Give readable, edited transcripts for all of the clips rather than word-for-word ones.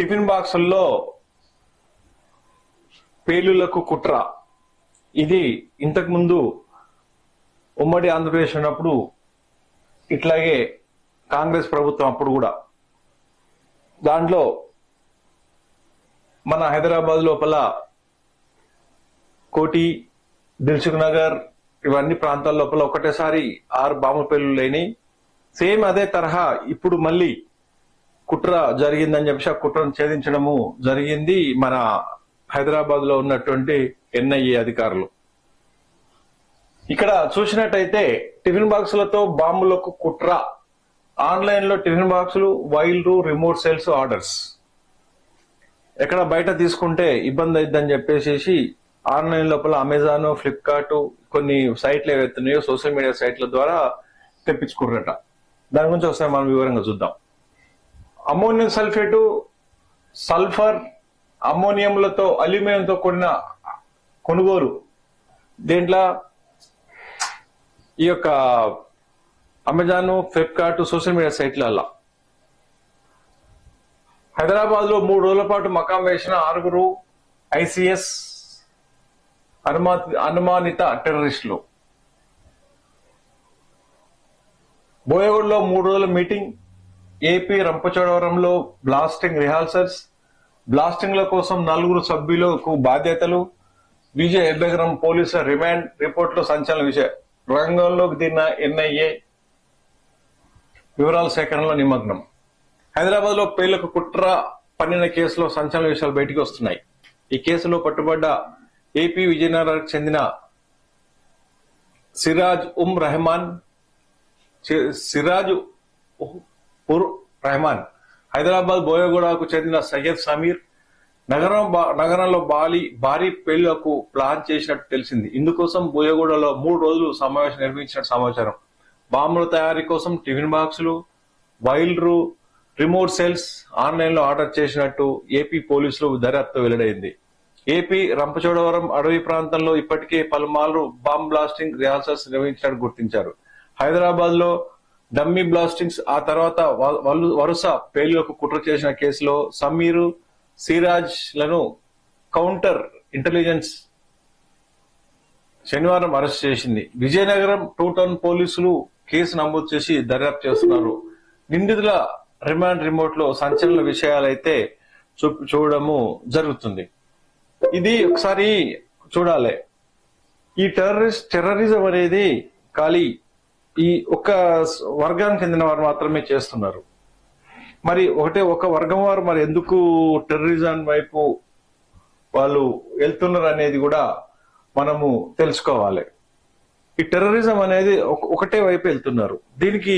Tiffin బాక్సుల్లో పేలుళ్లకు కుట్ర. ఇది ఇంతకు ముందు ఉమ్మడి ఆంధ్రప్రదేశ్ ఉన్నప్పుడు, ఇట్లాగే కాంగ్రెస్ ప్రభుత్వం అప్పుడు కూడా దాంట్లో మన హైదరాబాద్ లోపల కోటి, దిల్సుఖ్ నగర్ ఇవన్నీ ప్రాంతాల లోపల ఒకటేసారి 6 బాంబు పేలుళ్లు లేని. సేమ్ అదే తరహా ఇప్పుడు మళ్ళీ కుట్ర జరిగిందని చెప్పి ఆ కుట్రను ఛేదించడము జరిగింది మన హైదరాబాద్ లో ఉన్నటువంటి ఎన్ఐఏ అధికారులు. ఇక్కడ చూసినట్టయితే టిఫిన్ బాక్సులతో బాంబులకు కుట్ర. ఆన్లైన్ లో టిఫిన్ బాక్సులు, వైర్లు, రిమోట్ సెల్స్ ఆర్డర్స్. ఎక్కడ బయట తీసుకుంటే ఇబ్బంది అయిద్దని చెప్పేసి ఆన్లైన్ లోపల అమెజాన్, ఫ్లిప్కార్ట్ కొన్ని సైట్లు ఏవైతున్నాయో సోషల్ మీడియా సైట్ల ద్వారా తెప్పించుకున్నారట. దాని గురించి ఒకసారి మనం వివరంగా చూద్దాం. అమ్మోనియం సల్ఫేటు, సల్ఫర్, అమ్మోనియంలతో అల్యూమినియంతో కూడిన కొనుగోలు దేంట్లో ఈ యొక్క అమెజాన్, ఫ్లిప్కార్ట్ సోషల్ మీడియా సైట్లలో. హైదరాబాద్ లో 3 రోజుల పాటు మకాం వేసిన 6 ICS అనుమానిత టెర్రరిస్టులు. బోయగూడలో 3 రోజుల మీటింగ్. ఏపీ రంపచోడవరంలో బ్లాస్టింగ్ రిహార్సల్స్. బ్లాస్టింగ్ల కోసం 4 సభ్యులకు బాధ్యతలు. విజయ్ ఎబ్బెగరం పోలీసుల రిమాండ్. రిపోర్టులో సంచలన విషయం. రంగంలోకి దిగిన ఎన్ఐఏ వివరాల సేకరణలో నిమగ్నం. హైదరాబాద్ లో పేలుళ్లకు కుట్ర పన్నిన కేసులో సంచలన విషయాలు బయటికి వస్తున్నాయి. ఈ కేసులో పట్టుబడ్డ ఏపీ విజయనగరానికి చెందిన సిరాజ్ ఉర్ రెహమాన్, హైదరాబాద్ బోయగూడకు చెందిన సయ్యద్ సమీర్ నగరంలో భారీ పేలుళ్లకు ప్లాన్ చేసినట్టు తెలిసింది. ఇందుకోసం బోయగూడలో 3 రోజులు సమావేశం నిర్వహించినట్టు సమాచారం. బాంబుల తయారీ కోసం టిఫిన్ బాక్సులు, వైర్లు, రిమోట్ సెల్స్ ఆన్లైన్ లో ఆర్డర్ చేసినట్టు ఏపీ పోలీసులు దర్యాప్తు వెల్లడైంది. ఏపీ రంపచోడవరం అడవి ప్రాంతంలో ఇప్పటికే పలుమార్లు బాంబ్ బ్లాస్టింగ్ రిహార్సల్స్ నిర్వహించినట్టు గుర్తించారు. హైదరాబాద్ లో డమ్మీ బ్లాస్టింగ్స్, ఆ తర్వాత వరుస పేలుళ్లకు కుట్ర చేసిన కేసులో సమీర్, సిరాజ్ లను కౌంటర్ ఇంటెలిజెన్స్ శనివారం అరెస్ట్ చేసింది. విజయనగరం 2 టౌన్ పోలీసులు కేసు నమోదు చేసి దర్యాప్తు చేస్తున్నారు. నిందితుల రిమాండ్ రిమోట్ లో సంచలన విషయాలైతే చూడడము జరుగుతుంది. ఇది ఒకసారి చూడాలి. ఈ టెర్రరిజం అనేది ఖాళీ ఈ ఒక్క వర్గానికి చెందిన వారు మాత్రమే చేస్తున్నారు. మరి ఒక వర్గం వారు మరి ఎందుకు టెర్రరిజం వైపు వాళ్ళు వెళ్తున్నారు అనేది కూడా మనము తెలుసుకోవాలి. ఈ టెర్రరిజం అనేది ఒకటే వైపు వెళ్తున్నారు. దీనికి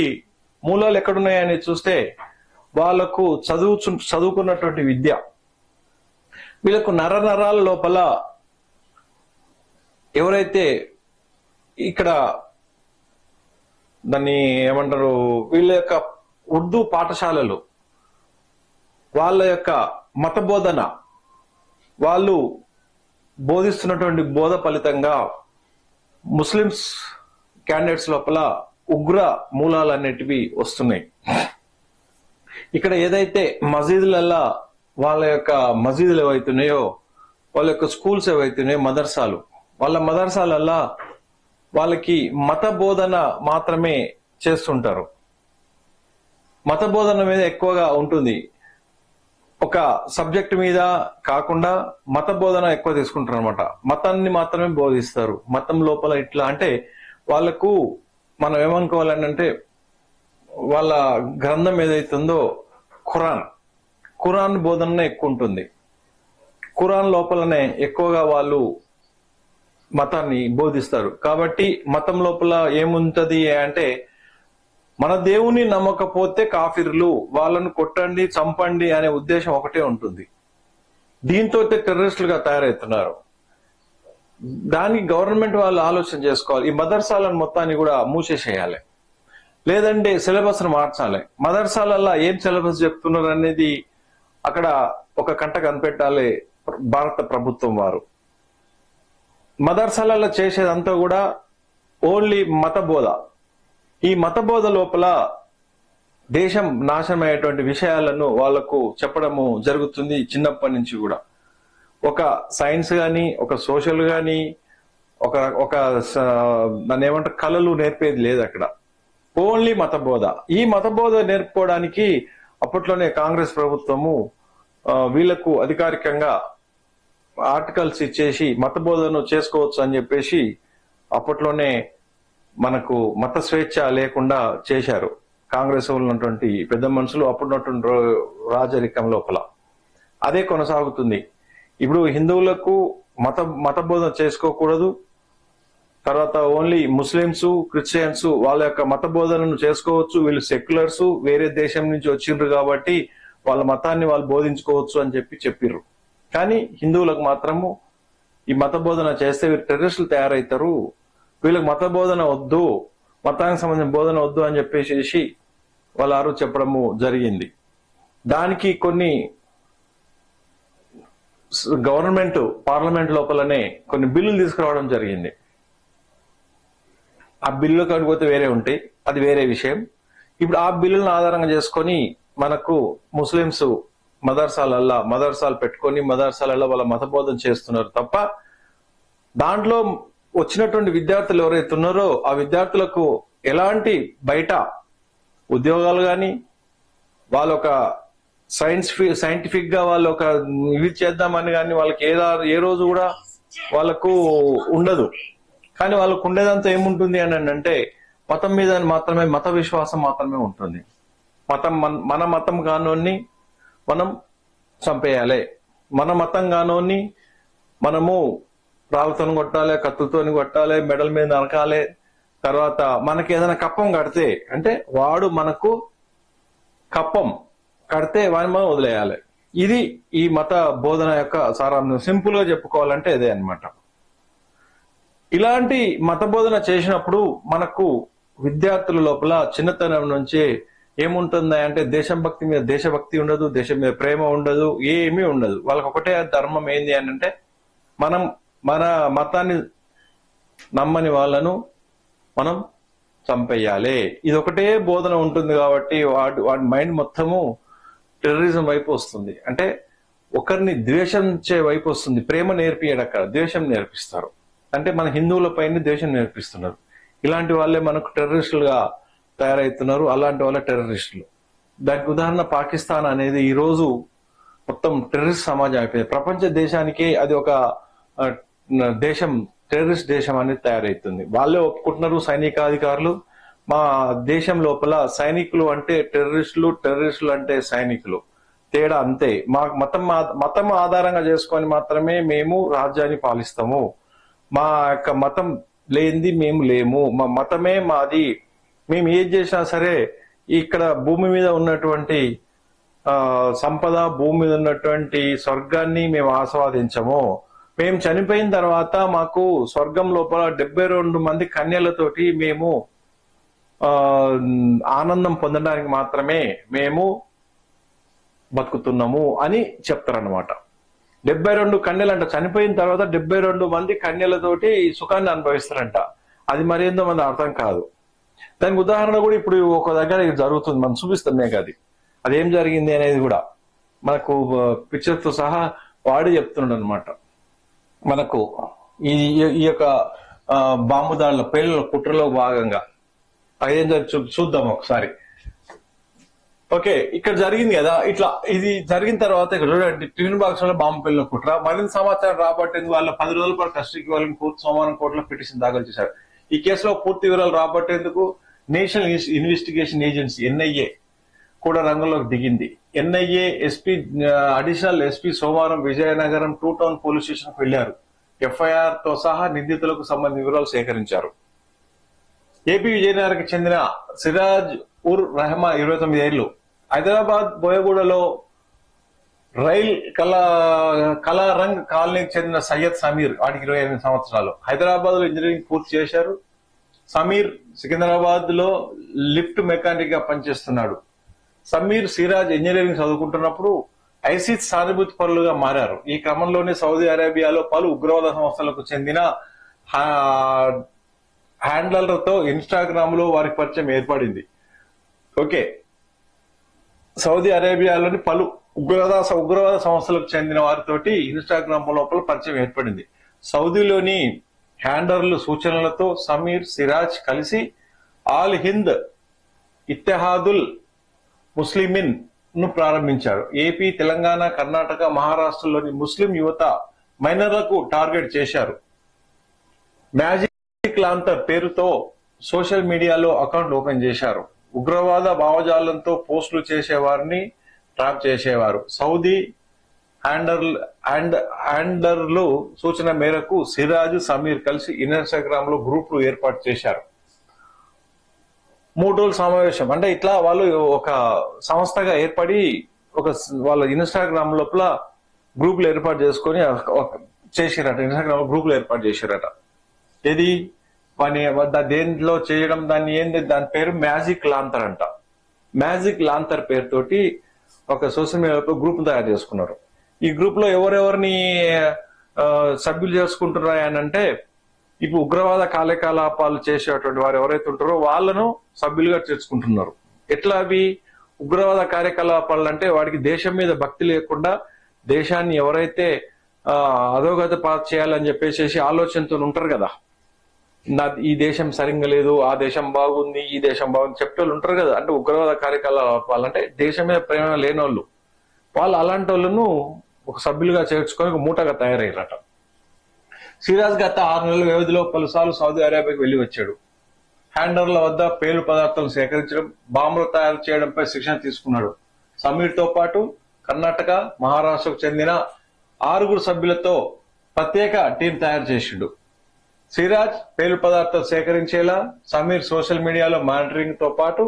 మూలాలు ఎక్కడున్నాయని చూస్తే వాళ్లకు చదువుకున్నటువంటి విద్య, వీళ్ళకు నరాల లోపల ఎవరైతే ఇక్కడ దాన్ని ఏమంటారు, వీళ్ళ యొక్క ఉర్దూ పాఠశాలలు, వాళ్ళ యొక్క మత బోధన, వాళ్ళు బోధిస్తున్నటువంటి బోధ ఫలితంగా ముస్లిమ్స్ క్యాండిడేట్స్ లోపల ఉగ్ర మూలాలన్నిటివి వస్తున్నాయి. ఇక్కడ ఏదైతే మసీదులల్లా వాళ్ళ యొక్క మసీదులు ఏవైతున్నాయో, వాళ్ళ యొక్క స్కూల్స్ ఏవైతున్నాయో, మదర్సాలు, వాళ్ళ మదర్సాలల్లా వాళ్ళకి మత బోధన మాత్రమే చేస్తుంటారు. మత బోధన మీద ఎక్కువగా ఉంటుంది. ఒక సబ్జెక్ట్ మీద కాకుండా మత బోధన ఎక్కువ తీసుకుంటారు అనమాట. మతాన్ని మాత్రమే బోధిస్తారు. మతం లోపల ఇట్లా అంటే వాళ్ళకు మనం ఏమనుకోవాలంటే వాళ్ళ గ్రంథం ఏదైతుందో ఖురాన్ బోధననే ఎక్కువ ఉంటుంది. ఖురాన్ లోపలనే ఎక్కువగా వాళ్ళు మతాన్ని బోధిస్తారు. కాబట్టి మతం లోపల ఏముంటది అంటే, మన దేవుని నమ్మకపోతే కాఫిర్లు, వాళ్ళను కొట్టండి, చంపండి అనే ఉద్దేశం ఒకటే ఉంటుంది. దీంతో టెర్రరిస్టులుగా తయారవుతున్నారు. దానికి గవర్నమెంట్ వాళ్ళు ఆలోచన చేసుకోవాలి. ఈ మదర్సాలను మొత్తాన్ని కూడా మూసేసేయాలి, లేదంటే సిలబస్ ను మార్చాలి. మదర్సాలల్లో ఏం సిలబస్ చెప్తున్నారు అనేది అక్కడ ఒక కంట కనిపెట్టాలి భారత ప్రభుత్వం వారు. మదర్సాలలో చేసేదంతా కూడా ఓన్లీ మత బోధ. ఈ మత బోధ లోపల దేశం నాశనమయ్యేటువంటి విషయాలను వాళ్లకు చెప్పడము జరుగుతుంది చిన్నప్పటి నుంచి కూడా. ఒక సైన్స్ గాని, ఒక సోషల్ గాని, ఒక ఒక దాన్ని ఏమంటారు కళలు నేర్పేది లేదు అక్కడ. ఓన్లీ మతబోధ. ఈ మతబోధ నేర్పుకోవడానికి అప్పట్లోనే కాంగ్రెస్ ప్రభుత్వము వీళ్లకు అధికారికంగా ఆర్టికల్స్ ఇచ్చేసి మతబోధను చేసుకోవచ్చు అని చెప్పేసి అప్పట్లోనే మనకు మత స్వేచ్ఛ లేకుండా చేశారు కాంగ్రెస్ ఉన్నటువంటి పెద్ద మనుషులు అప్పుడున్నటువంటి రాజరికం లోపల. అదే కొనసాగుతుంది. ఇప్పుడు హిందువులకు మతబోధన చేసుకోకూడదు, తర్వాత ఓన్లీ ముస్లింస్ క్రిస్టియన్స్ వాళ్ళ యొక్క మత బోధనను చేసుకోవచ్చు, వీళ్ళు సెక్యులర్స్ వేరే దేశం నుంచి వచ్చిండ్రు కాబట్టి వాళ్ళ మతాన్ని వాళ్ళు బోధించుకోవచ్చు అని చెప్పిర్రు. కానీ హిందువులకు మాత్రము ఈ మత బోధన చేస్తే వీళ్ళు టెర్రరిస్టులు తయారవుతారు, వీళ్ళకి మత బోధన వద్దు, మతానికి సంబంధించిన బోధన వద్దు అని చెప్పేసి వాళ్ళు చెప్పడము జరిగింది. దానికి కొన్ని గవర్నమెంట్ పార్లమెంట్ లోపలనే కొన్ని బిల్లులు తీసుకురావడం జరిగింది. ఆ బిల్లు కాకపోతే వేరే ఉంటాయి, అది వేరే విషయం. ఇప్పుడు ఆ బిల్లులను ఆధారంగా చేసుకొని మనకు ముస్లింస్ మదర్సాలు పెట్టుకొని మదర్సాలలో వాళ్ళ మతబోధన చేస్తున్నారు తప్ప దాంట్లో వచ్చినటువంటి విద్యార్థులు ఎవరైతే ఉన్నారో ఆ విద్యార్థులకు ఎలాంటి బయట ఉద్యోగాలు కానీ వాళ్ళ ఒక సైంటిఫిక్ గా వాళ్ళు ఒక ఇవి చేద్దామని కానీ వాళ్ళకి ఏ రోజు కూడా వాళ్ళకు ఉండదు. కానీ వాళ్ళకు ఉండేదంతా ఏముంటుంది అని అంటే మతం మీద మాత్రమే, మత విశ్వాసం మాత్రమే ఉంటుంది. మన మతం కానోన్ని మనం చంపేయాలి, మన మతం కానోన్ని మనము రాళ్ళతో కొట్టాలి, కత్తులతో కొట్టాలి, మెడల మీద నరకాలి, తర్వాత మనకి ఏదైనా కప్పం కడితే అంటే వాడు మనకు కప్పం కడితే వాడిని మనం వదిలేయాలి. ఇది ఈ మత బోధన యొక్క సారాంశం. సింపుల్ గా చెప్పుకోవాలంటే ఇదే అన్నమాట. ఇలాంటి మత బోధన చేసినప్పుడు మనకు విద్యార్థుల లోపల చిన్నతనం నుంచే ఏముంటుంది అంటే దేశభక్తి మీద దేశభక్తి ఉండదు, దేశం మీద ప్రేమ ఉండదు, ఏమీ ఉండదు. వాళ్ళకి ఒకటే ధర్మం ఏంది అని అంటే మన మతాన్ని నమ్మని వాళ్ళను మనం చంపేయాలి. ఇది ఒకటే బోధన ఉంటుంది కాబట్టి వాడి మైండ్ మొత్తము టెర్రరిజం వైపు వస్తుంది. అంటే ఒకరిని ద్వేషించే వైపు వస్తుంది. ప్రేమ నేర్పియడక్కడ ద్వేషం నేర్పిస్తారు. అంటే మన హిందువుల పైన ద్వేషం నేర్పిస్తున్నారు. ఇలాంటి వాళ్ళే మనకు టెర్రరిస్టులుగా తయారవుతున్నారు. అలాంటి వాళ్ళే టెర్రరిస్టులు. దానికి ఉదాహరణ పాకిస్తాన్ అనేది ఈ రోజు మొత్తం టెర్రరిస్ట్ సమాజం అయిపోయింది. ప్రపంచ దేశానికే అది ఒక దేశం, టెర్రరిస్ట్ దేశం అనేది తయారవుతుంది. వాళ్ళే ఒప్పుకుంటున్నారు సైనికాధికారులు. మా దేశం లోపల సైనికులు అంటే టెర్రరిస్టులు, టెర్రరిస్టులు అంటే సైనికులు, తేడా అంతే. మా మతం ఆధారంగా చేసుకొని మాత్రమే మేము రాజ్యాన్ని పాలిస్తాము. మా యొక్క మతం లేనిది మేము లేము, మా మతమే మాది. మేము ఏది చేసినా సరే ఇక్కడ భూమి మీద ఉన్నటువంటి సంపద, భూమి మీద ఉన్నటువంటి స్వర్గాన్ని మేము ఆస్వాదించము. మేము చనిపోయిన తర్వాత మాకు స్వర్గం లోపల 72 మంది కన్యలతోటి మేము ఆనందం పొందడానికి మాత్రమే మేము బతుకుతున్నాము అని చెప్తారనమాట. 72 కన్యలు అంట. చనిపోయిన తర్వాత 72 మంది కన్యలతోటి సుఖాన్ని అనుభవిస్తారంట. అది మరేందో మనకు అర్థం కాదు. దానికి ఉదాహరణ కూడా ఇప్పుడు ఒక దగ్గర జరుగుతుంది, మనం చూపిస్తాం మీకు. అదేం జరిగింది అనేది కూడా మనకు పిక్చర్తో సహా వాడి చెప్తున్నాడు అనమాట. మనకు ఈ యొక్క బాంబు దాడుల పేలుల కుట్రలో భాగంగా అదేం చూద్దాం ఒకసారి. ఓకే, ఇక్కడ జరిగింది కదా. ఇట్లా ఇది జరిగిన తర్వాత ఇక్కడ చూడండి, టిఫిన్ బాక్స్ లో బాంబు పేలిన కుట్ర. మరింత సమాచారం రాబట్టేందుకు వాళ్ళ 10 రోజుల పాటు కస్టడీకి వాళ్ళని సోమవారం కోర్టులో పిటిషన్ దాఖలు చేశారు. ఈ కేసులో పూర్తి వివరాలు రాబట్టేందుకు నేషనల్ ఇన్వెస్టిగేషన్ ఏజెన్సీ NIA కూడా రంగంలోకి దిగింది. NIA అడిషనల్ ఎస్పీ సోమవారం విజయనగరం 2 టౌన్ పోలీస్ స్టేషన్ కు వెళ్లారు. FIR తో సహా నిందితులకు సంబంధించిన వివరాలు సేకరించారు. ఏపీ విజయనగరంకి చెందిన సిరాజ్ ఉర్ రెహమాన్ 29 ఏళ్లు హైదరాబాద్ బోయగూడలో రైల్ కలారంగ్ కాలనీకి చెందిన సయ్యద్ సమీర్, వాడికి 28 సంవత్సరాలు. హైదరాబాద్ లో ఇంజనీరింగ్ పూర్తి చేశారు. సమీర్ సికింద్రాబాద్ లో లిఫ్ట్ మెకానిక్ గా పనిచేస్తున్నాడు. సమీర్, సిరాజ్ ఇంజనీరింగ్ చదువుకుంటున్నప్పుడు ఐసిస్ సానుభూతి పరులుగా మారారు. ఈ క్రమంలోనే సౌదీ అరేబియాలో పలు ఉగ్రవాద సంస్థలకు చెందిన హ్యాండ్లర్లతో ఇన్స్టాగ్రామ్ లో వారికి పరిచయం ఏర్పడింది. ఓకే, సౌదీ అరేబియాలోని పలు ఉగ్రవాద సంస్థలకు చెందిన వారితోటి ఇన్స్టాగ్రామ్ లోపల పరిచయం ఏర్పడింది. సౌదీలోని హ్యాండర్లు సూచనలతో సమీర్ సిరాజ్ కలిసి ఆల్ హింద్ ఇత్తెహాదుల్ ముస్లిమిన్ ను ప్రారంభించారు. ఏపీ, తెలంగాణ, కర్ణాటక, మహారాష్ట్రలోని ముస్లిం యువత మైనర్లకు టార్గెట్ చేశారు. మ్యాజిక్ లాంతర్ పేరుతో సోషల్ మీడియాలో అకౌంట్ ఓపెన్ చేశారు. ఉగ్రవాద భావజాలంతో పోస్టులు చేసేవారిని ట్రాప్ చేసేవారు. సౌదీ హ్యాండర్లు సూచన మేరకు సిరాజ్, సమీర్ కలిసి ఇన్స్టాగ్రామ్ లో గ్రూపులు ఏర్పాటు చేశారు. 3 రోజుల సమావేశం అంటే ఇట్లా వాళ్ళు ఒక సంస్థగా ఏర్పడి వాళ్ళ ఇన్స్టాగ్రామ్ లోపల గ్రూపులు ఏర్పాటు చేసుకొని చేసిరట. ఇన్స్టాగ్రామ్ గ్రూపులు ఏర్పాటు చేసిరట. ఏది దేంట్లో చేయడం, దాని పేరు మ్యాజిక్ లాంతర్ అంట. మ్యాజిక్ లాంతర్ పేరుతోటి ఒక సోషల్ మీడియాలో గ్రూప్ తయారు చేసుకున్నారు. ఈ గ్రూప్ లో ఎవరెవరిని సభ్యులు చేసుకుంటున్నాయి అని అంటే, ఇప్పుడు ఉగ్రవాద కార్యకలాపాలు చేసేటువంటి వారు ఎవరైతే ఉంటారో వాళ్ళను సభ్యులుగా చేర్చుకుంటున్నారు. ఎట్లా అవి ఉగ్రవాద కార్యకలాపాలు అంటే, వాడికి దేశం మీద భక్తి లేకుండా దేశాన్ని ఎవరైతే అధోగతి పాలు చేయాలని చెప్పేసి ఆలోచనతో ఉంటారు కదా, ఈ దేశం సరిగ్గా లేదు, ఆ దేశం బాగుంది, ఈ దేశం బాగుంది చెప్పేవాళ్ళు ఉంటారు కదా. అంటే ఉగ్రవాద కార్యకలాపాలు అంటే దేశం మీద ప్రేమ లేనోళ్ళు, వాళ్ళు అలాంటి వాళ్ళను ఒక సభ్యులుగా చేర్చుకొని ఒక మూటగా తయారయ్యారట. సిరాజ్ గత 6 నెలల వ్యవధిలో పలుసార్లు సౌదీ అరేబియాకి వెళ్లి వచ్చాడు. హ్యాండర్ల వద్ద పేలు పదార్థాలు సేకరించడం, బాంబులు తయారు చేయడంపై శిక్షణ తీసుకున్నాడు. సమీర్ తో పాటు కర్ణాటక, మహారాష్ట్రకు చెందిన 6 సభ్యులతో ప్రత్యేక టీం తయారు చేసిండు. సిరాజ్ పేలు పదార్థాలు సేకరించేలా, సమీర్ సోషల్ మీడియాలో మానిటరింగ్ తో పాటు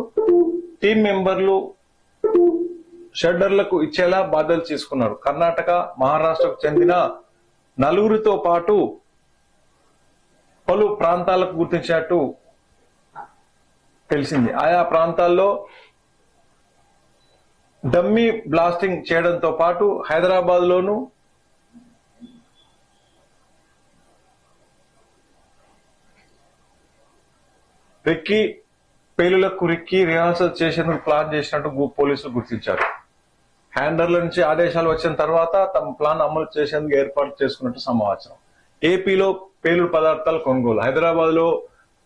టీం మెంబర్లు షెల్టర్లకు ఇచ్చేలా బాధ్యతలు తీసుకున్నారు. కర్ణాటక, మహారాష్ట్రకు చెందిన 4 పాటు పలు ప్రాంతాలకు గుర్తించినట్టు తెలిసింది. ఆయా ప్రాంతాల్లో డమ్మీ బ్లాస్టింగ్ చేయడంతో పాటు హైదరాబాద్ లోను, పేలులకు రిహార్సల్ చేసేందుకు ప్లాన్ చేసినట్టు పోలీసులు గుర్తించారు. హ్యాండర్ల నుంచి ఆదేశాలు వచ్చిన తర్వాత తమ ప్లాన్ అమలు చేసేందుకు ఏర్పాటు చేసుకున్నట్టు సమాచారం. ఏపీలో పేలుడు పదార్థాల కొనుగోలు, హైదరాబాద్ లో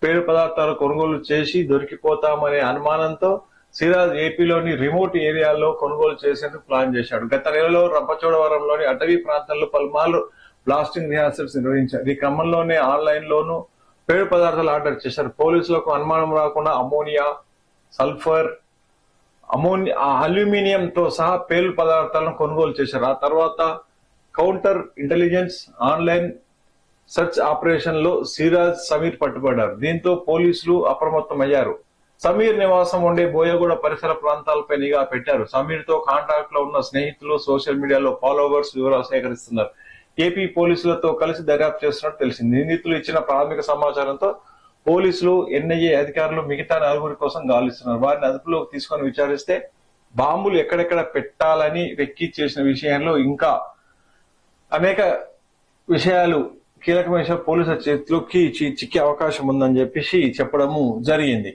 పేలుడు పదార్థాల కొనుగోలు చేసి దొరికిపోతామనే అనుమానంతో సిరాజ్ ఏపీలోని రిమోట్ ఏరియాల్లో కొనుగోలు చేసేందుకు ప్లాన్ చేశాడు. గత నెలలో రంపచోడవరంలోని అటవీ ప్రాంతాల్లో పలుమార్లు బ్లాస్టింగ్ రిహార్సల్స్ నిర్వహించారు. ఈ క్రమంలోనే ఆన్లైన్ లోను పేలుడు పదార్థాలు ఆర్డర్ చేశారు. పోలీసులకు అనుమానం రాకుండా అమోనియా, సల్ఫర్, అల్యూమినియం తో సహా పేలుడు పదార్థాలను కొనుగోలు చేశారు. ఆ తర్వాత counter intelligence online search operation లో సిరాజ్, సమీర్ పట్టుబడ్డారు. దీంతో పోలీసులు అప్రమత్తమయ్యారు. సమీర్ నివాసం ఉండే బోయగూడ పరిసర ప్రాంతాలపై నిఘా పెట్టారు. సమీర్ తో కాంటాక్ట్ లో ఉన్న స్నేహితులు సోషల్ మీడియాలో ఫాలోవర్స్ వివరాలు సేకరిస్తున్నారు. ఏపీ పోలీసులతో కలిసి దర్యాప్తు చేస్తున్నట్టు తెలిసింది. నిందితులు ఇచ్చిన ప్రాథమిక సమాచారంతో పోలీసులు, ఎన్ఐఏ అధికారులు మిగతా 4 కోసం గాలిస్తున్నారు. వారిని అదుపులోకి తీసుకొని విచారిస్తే బాంబులు ఎక్కడెక్కడ పెట్టాలని వెక్కి చేసిన విషయంలో ఇంకా అనేక విషయాలు, కీలకమైన విషయాలు పోలీసుల చేతిలోకి చిక్కే అవకాశం ఉందని చెప్పేసి చెప్పడము జరిగింది.